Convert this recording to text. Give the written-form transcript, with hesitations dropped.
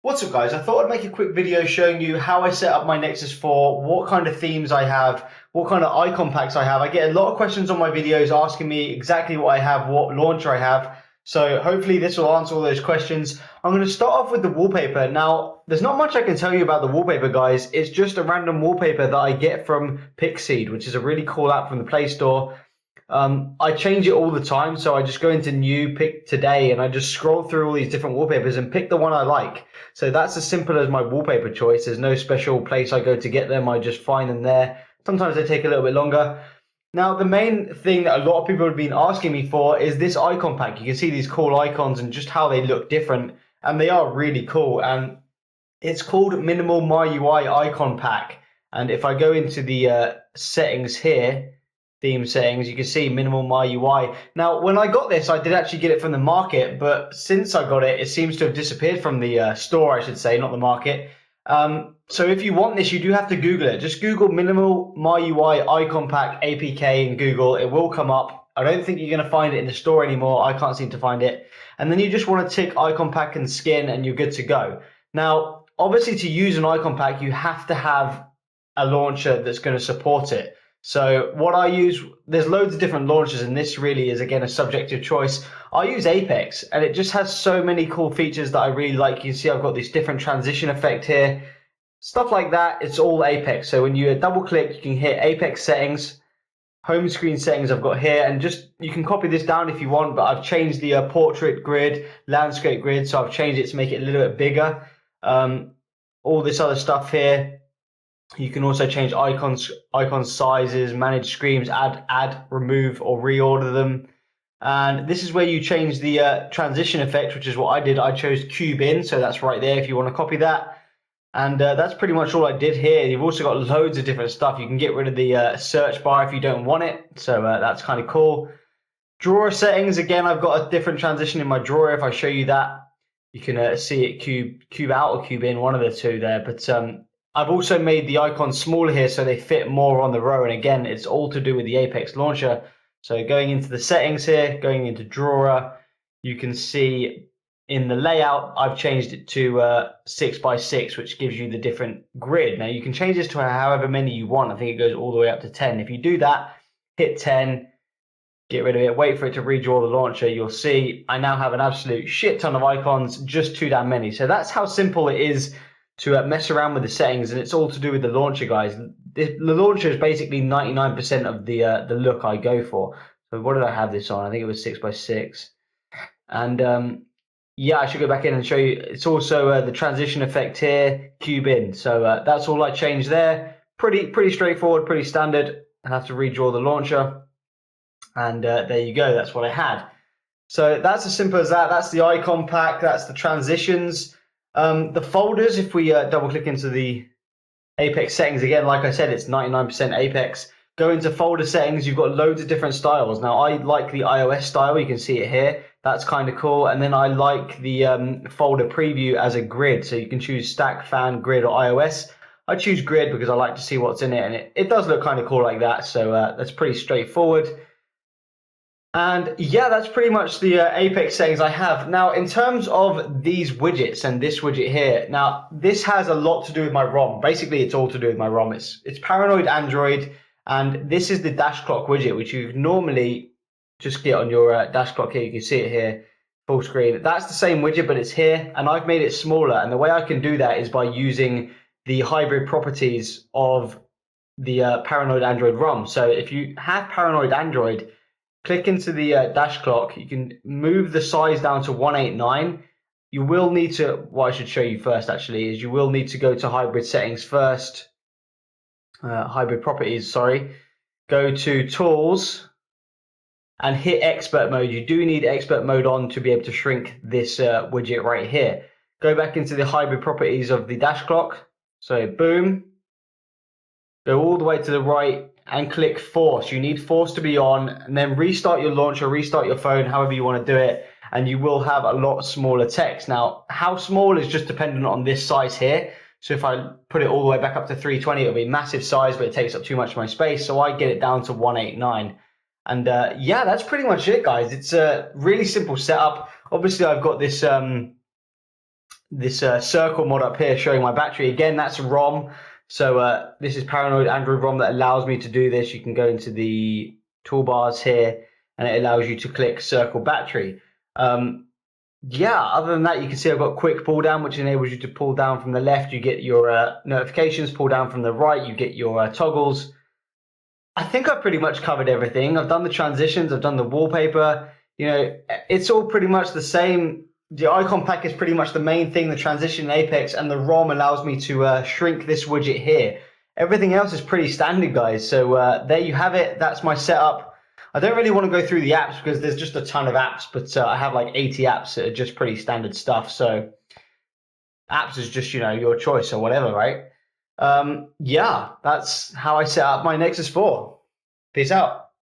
What's up guys, I thought I'd make a quick video showing you how I set up my Nexus 4, what kind of themes I have, what kind of icon packs I have. I get a lot of questions on my videos asking me exactly what I have, what launcher I have. So hopefully this will answer all those questions. I'm going to start off with the wallpaper. Now, there's not much I can tell you about the wallpaper, guys. It's just a random wallpaper that I get from Pixseed, which is a really cool app from the Play Store. I change it all the time, so I just go into new, pick today, and I just scroll through all these different wallpapers and pick the one I like. So that's as simple as my wallpaper choice. There's no special place I go to get them. I just find them there. Sometimes they take a little bit longer. Now, the main thing that a lot of people have been asking me for is this icon pack. You can see these cool icons and just how they look different, and they are really cool. And it's called Minimal My UI Icon Pack. And if I go into the settings here, theme settings, you can see Minimal My UI. Now, when I got this, I did actually get it from the market, but since I got it, it seems to have disappeared from the store, I should say, not the market. So if you want this, you do have to Google it. Just Google Minimal My UI Icon Pack APK in Google. It will come up. I don't think you're going to find it in the store anymore. I can't seem to find it. And then you just want to tick Icon Pack and Skin, and you're good to go. Now, obviously, to use an icon pack, you have to have a launcher that's going to support it. So what I use, there's loads of different launchers, and this really is, again, a subjective choice. I use Apex, and it just has so many cool features that I really like. You can see I've got this different transition effect here. Stuff like that, it's all Apex. So when you double click, you can hit Apex settings, home screen settings I've got here, and just, you can copy this down if you want, but I've changed the portrait grid, landscape grid, so I've changed it to make it a little bit bigger. All this other stuff here. You can also change icon sizes, manage screens, add, remove, or reorder them. And this is where you change the transition effect, which is what I did. I chose cube in, so that's right there if you want to copy that. And that's pretty much all I did here. You've also got loads of different stuff. You can get rid of the search bar if you don't want it, so that's kind of cool. Drawer settings, again, I've got a different transition in my drawer. If I show you that, you can see it cube out or cube in, one of the two there. But I've also made the icons smaller here so they fit more on the row. And again, it's all to do with the Apex launcher. So going into the settings here, going into drawer, you can see in the layout, I've changed it to 6 by 6, which gives you the different grid. Now you can change this to however many you want. I think it goes all the way up to 10. If you do that, hit 10, get rid of it, wait for it to redraw the launcher, you'll see I now have an absolute shit ton of icons, just too damn many. So that's how simple it is to mess around with the settings, and it's all to do with the launcher, guys. The launcher is basically 99% of the look I go for. So what did I have this on? I think it was 6 by 6. And yeah, I should go back in and show you. It's also the transition effect here, cube in. So that's all I changed there. Pretty straightforward, pretty standard. I have to redraw the launcher. And there you go, that's what I had. So that's as simple as that. That's the icon pack, that's the transitions. The folders, if we double click into the Apex settings again, like I said, it's 99% Apex. Go into folder settings, you've got loads of different styles. Now, I like the iOS style, you can see it here. That's kind of cool. And then I like the folder preview as a grid. So you can choose stack, fan, grid, or iOS. I choose grid because I like to see what's in it. And it does look kind of cool like that. So that's pretty straightforward. And yeah, that's pretty much the Apex settings I have. Now, in terms of these widgets and this widget here, now this has a lot to do with my ROM. Basically, it's all to do with my ROM. It's Paranoid Android, and this is the dash clock widget, which you normally just get on your dash clock here. You can see it here, full screen. That's the same widget, but it's here, and I've made it smaller. And the way I can do that is by using the hybrid properties of the Paranoid Android ROM. So if you have Paranoid Android, click into the dash clock. You can move the size down to 189. You will need to, what I should show you first actually, is you will need to go to hybrid settings first. Hybrid properties, sorry. Go to tools and hit expert mode. You do need expert mode on to be able to shrink this widget right here. Go back into the hybrid properties of the dash clock. So boom. Go all the way to the right and click force. You need force to be on, and then restart your launcher, restart your phone, however you want to do it, and you will have a lot smaller text. Now, how small is just dependent on this size here. So if I put it all the way back up to 320, it'll be massive size, but it takes up too much of my space. So I get it down to 189. And yeah, that's pretty much it, guys. It's a really simple setup. Obviously, I've got this this circle mod up here showing my battery. Again, that's ROM. So this is Paranoid Android ROM that allows me to do this. You can go into the toolbars here, and it allows you to click circle battery. Yeah, other than that, you can see I've got quick pull down, which enables you to pull down from the left. You get your notifications. Pull down from the right, you get your toggles. I think I've pretty much covered everything. I've done the transitions. I've done the wallpaper. You know, it's all pretty much the same. The icon pack is pretty much the main thing, the transition in Apex, and the ROM allows me to shrink this widget here. Everything else is pretty standard, guys. So there you have it. That's my setup. I don't really want to go through the apps because there's just a ton of apps, but I have like 80 apps that are just pretty standard stuff. So apps is just, you know, your choice or whatever, right? Yeah, that's how I set up my Nexus 4. Peace out.